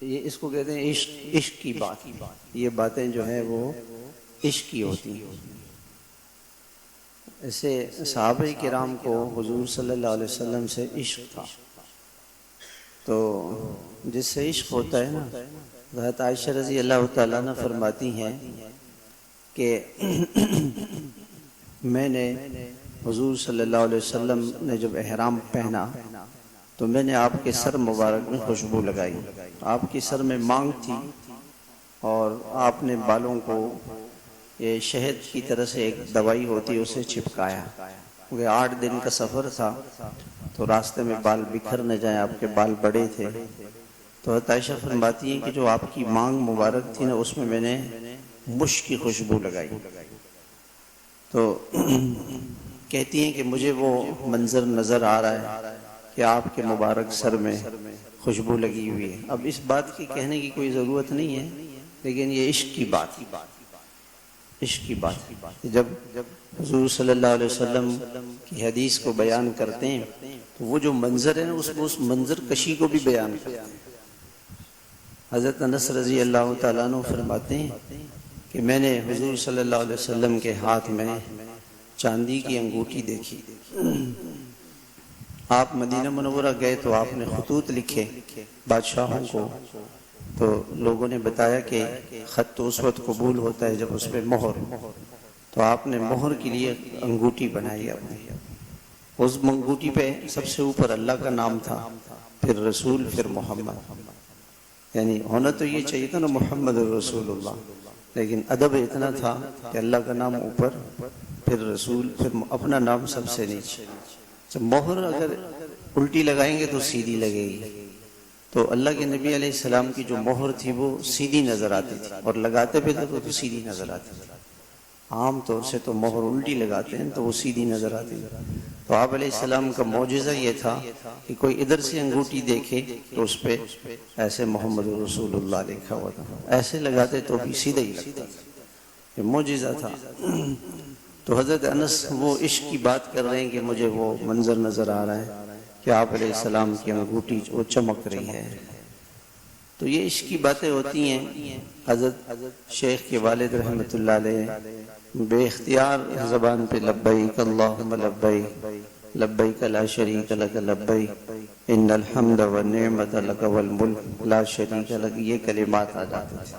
یہ اس کو کہتے ہیں عشق، عشق کی بات. یہ باتیں جو ہیں وہ عشق کی ہوتی ہیں. ایسے صحابہ کرام کو حضور صلی اللہ علیہ وسلم سے عشق تھا. تو جس سے عشق ہوتا ہے نا، حضرت عائشہ رضی اللہ تعالیٰ عنہ فرماتی ہیں کہ میں نے حضور صلی اللہ علیہ وسلم نے جب احرام پہنا تو میں نے آپ کے سر مبارک میں خوشبو لگائی. آپ کی سر میں مانگ تھی اور آپ نے بالوں کو یہ شہد کی طرح سے ایک دوائی ہوتی ہے اسے چھپکایا. کیونکہ 8 دن کا سفر تھا تو راستے میں بال بکھر نہ جائیں، آپ کے بال بڑے تھے. تو حضرت عائشہ فرماتی ہیں کہ جو آپ کی مانگ مبارک تھی نا، اس میں نے مشک کی خوشبو لگائی. تو کہتی ہیں کہ مجھے وہ منظر نظر آ رہا ہے کہ آپ کے مبارک سر میں خوشبو لگی ہوئی ہے. اب اس بات کی کہنے کی کوئی ضرورت نہیں ہے، لیکن یہ عشق کی بات، عشق کی بات. جب حضور صلی اللہ علیہ وسلم کی حدیث کو بیان کرتے ہیں تو وہ جو منظر ہے نا، اس منظر کشی کو بھی بیان کرتے ہیں. حضرت انس رضی اللہ تعالیٰ عنہ فرماتے ہیں کہ میں نے حضور صلی اللہ علیہ وسلم کے ہاتھ میں چاندی کی انگوٹھی دیکھی. آپ مدینہ منورہ گئے تو آپ نے خطوط لکھے بادشاہوں کو، تو لوگوں نے بتایا کہ خط تو اس وقت قبول ہوتا ہے جب اس پہ مہر. تو آپ نے مہر کے لیے انگوٹھی بنائی. اس انگوٹھی پہ سب سے اوپر اللہ کا نام تھا، پھر رسول، پھر محمد. یعنی ہونا تو یہ چاہیے تھا نا محمد رسول اللہ، لیکن ادب اتنا تھا کہ اللہ کا نام اوپر، پھر رسول، پھر اپنا نام سب سے نیچے. جب مہر اگر الٹی لگائیں گے تو سیدھی لگے گی. تو اللہ کے نبی علیہ السلام کی جو مہر تھی وہ سیدھی نظر آتی تھی، اور لگاتے بھی تھے تو سیدھی نظر آتی تھی. عام طور سے تو مہر الٹی لگاتے ہیں تو وہ سیدھی نظر آتی تھی. تو آپ علیہ السلام کا معجزہ یہ تھا کہ کوئی ادھر سے انگوٹھی دیکھے تو اس پہ ایسے محمد رسول اللہ لکھا ہوا تھا، ایسے لگاتے تو بھی سیدھا ہی لگتا. یہ معجزہ تھا. تو حضرت انس وہ عشق کی بات کر رہے ہیں کہ مجھے وہ منظر نظر آ رہا ہے کہ آپ علیہ السلام کی انگوٹھی وہ چمک رہی ہے. تو یہ عشق کی باتیں ہوتی ہیں. حضرت شیخ کے والد رحمۃ اللہ علیہ بے اختیار زبان پہ لبیک اللہم لبیک لبیک لا شریک لک لبیک ان الحمد والنعمت لک والملک لا شریک لک، یہ کلمات آ جاتے تھے.